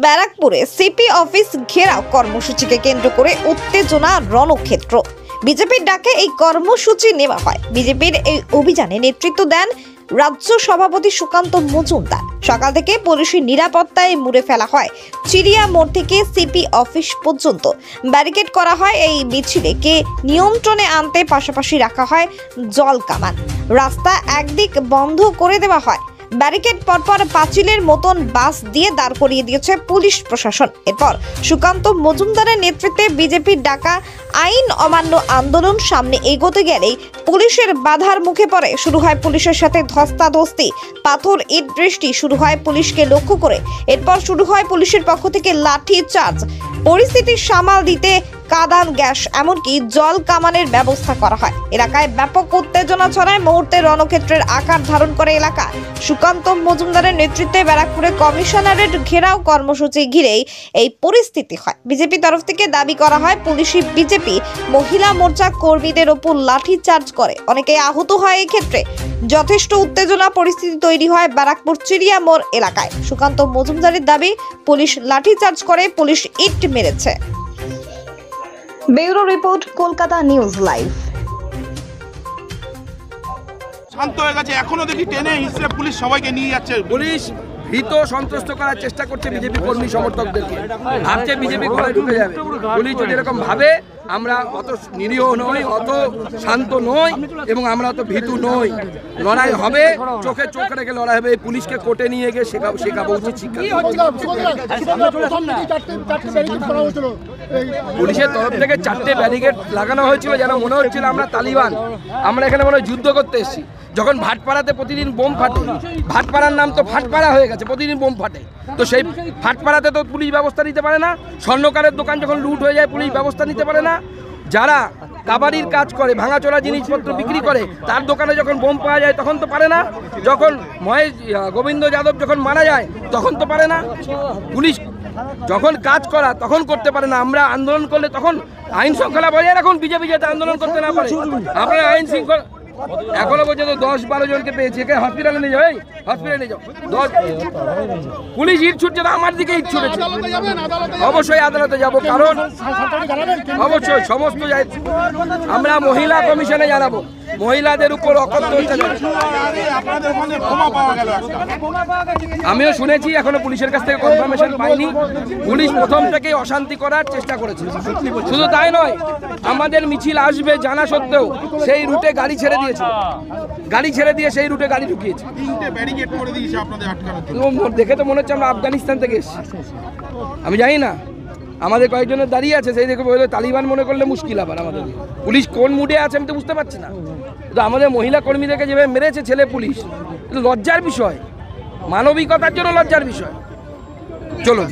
ব্যারাকপুরে CP office ঘেরাও কর্মসূচিকে কেন্দ্র করে উত্তেজনা রণক্ষেত্র। বিজেপির ডাকে এই কর্মসূচি নেওয়া হয়। বিজেপির এই অভিযানে নেতৃত্ব দেন রাজ্য সভাপতি সুকান্ত মজুমদার। সকাল থেকে পুলিশের নিরাপত্তায় মুড়ে ফেলা হয় চিড়িয়া মোড় থেকে সিপি অফিস পর্যন্ত। ব্যারিকেড করা হয় এই মিছিলকে নিয়ন্ত্রণে আনতে, পাশাপাশি রাখা হয় জল কামান। রাস্তা একদিক বন্ধ করে দেওয়া হয়। ব্যারিকেড পরপর পাঁচিলের মতন বাস দিয়ে দাঁড় করিয়ে দিয়েছে পুলিশ প্রশাসন। এরপর সুকান্ত মজুমদারের নেতৃত্বে বিজেপির ডাকা আইন অমান্য আন্দোলন সামনে এগোতে গেলেই পুলিশের বাধার মুখে পড়ে। শুরু হয় পুলিশের সাথে ধস্তাধস্তি, পাথর ইট বৃষ্টি শুরু হয় পুলিশকে লক্ষ্য করে। এরপর শুরু হয় পুলিশের পক্ষ থেকে লাঠি চার্জ। পরিস্থিতি সামাল দিতে কাঁদান গ্যাস, এমনকি জল কামানের ব্যবস্থা করা হয়। এলাকায় ব্যাপক উত্তেজনা ছড়ায়। মুহূর্তে রণক্ষেত্রের আকার ধারণ করে এলাকা। সুকান্ত মজুমদারের নেতৃত্বে ব্যারাকপুরে কমিশনারেট ঘেরাও কর্মসূচি ঘিরেই এই পরিস্থিতি হয়। বিজেপি তরফ থেকে দাবি করা হয় পুলিশি বিজেপি মহিলা মোর্চা কর্মীদের ওপর লাঠি চার্জ করে। অনেকে আহত হয়। এই ক্ষেত্রে যথেষ্ট উত্তেজনা পরিস্থিতি তৈরি হয় ব্যারাকপুর চিড়িয়া মোড় এলাকায়। সুকান্ত মজুমদারের দাবি পুলিশ লাঠি চার্জ করে, পুলিশ ইট মেরেছে। Bureau report, Kolkata news live. শান্ত হয়ে গেছে, এখনো দেখি টেনে হিসেবে পুলিশ সবাইকে নিয়ে যাচ্ছে। পুলিশ ভীত সন্ত্রস্ত করার চেষ্টা করছে বিজেপি কর্মী সমর্থকদেরকে। ভাবছে বিজেপি ঘরে ঢুকে যাবে। পুলিশ যদি এরকম ভাবে, আমরা অত নিরীহ নই, অত শান্ত নই এবং আমরা অত ভীতু নই। লড়াই হবে, চোখে চোখ রেখে লড়াই হবে। পুলিশকে কোর্টে নিয়ে গিয়ে শেখাবো উচিত শিক্ষা। পুলিশের তরফ থেকে 4টে ব্যারিকেড লাগানো হয়েছিল, যেন মনে হচ্ছিল আমরা তালিবান, আমরা এখানে মনে হয় যুদ্ধ করতে এসেছি। যখন ভাটপাড়াতে প্রতিদিন বোম ফাটে, ভাটপাড়ার নাম তো ফাটপাড়া হয়ে গেছে, প্রতিদিন বোম ফাটে, তো সেই ফাটপাড়াতে তো পুলিশ ব্যবস্থা নিতে পারে না। স্বর্ণকারের দোকান যখন লুট হয়ে যায়, পুলিশ ব্যবস্থা নিতে পারে না। যারা কাবাডির কাজ করে, ভাঙাচোরা জিনিসপত্র বিক্রি করে, তার দোকানে যখন বোম পাওয়া যায় তখন তো পারে না। যখন গোবিন্দ যাদব যখন মারা যায় তখন তো পারে না। পুলিশ যখন কাজ করা তখন করতে পারে না। আমরা আন্দোলন করলে তখন আইন শৃঙ্খলা বজায় রাখুন। বিজেপি যাতে আন্দোলন করতে না পারে। আপনারা আইন শৃঙ্খলা এখনো পর্যন্ত 10-12 জনকে পেয়েছে। এখানে হসপিটালে নিয়ে যাও, হসপিটালে নিয়ে যাও। পুলিশ ইট ছুটছে না, আমার দিকে ইট ছুটেছে। অবশ্যই আদালতে যাব, কারণ অবশ্যই সমস্ত আমরা মহিলা কমিশনে জানাবো। মহিলাদের উপর অকথ্য অত্যাচার আমিও শুনেছি, এখনো পুলিশের কাছ থেকে কনফার্মেশন পাইনি। পুলিশ প্রথম থেকেই অশান্তি করার চেষ্টা করেছে। শুধু তাই নয়, আমাদের মিছিল আসবে জানা সত্ত্বেও সেই রুটে গাড়ি ছেড়ে দিয়েছে। গাড়ি ছেড়ে দিয়ে সেই রুটে গাড়ি ঢুকিয়েছে। দেখে তো মনে হচ্ছে আমরা আফগানিস্তান থেকে এসেছি। আমি জানি না, আমাদের কয়েকজনের দাঁড়িয়ে আছে, সেই দেখে বলে তালিবান মনে করলে মুশকিল। আবার আমাদের পুলিশ কোন মুডে আছে আমি তো বুঝতে পারছি না। তো আমাদের মহিলা কর্মীদেরকে যেভাবে মেরেছে ছেলে পুলিশ, লজ্জার বিষয়, মানবিকতার জন্য লজ্জার বিষয়। চলো।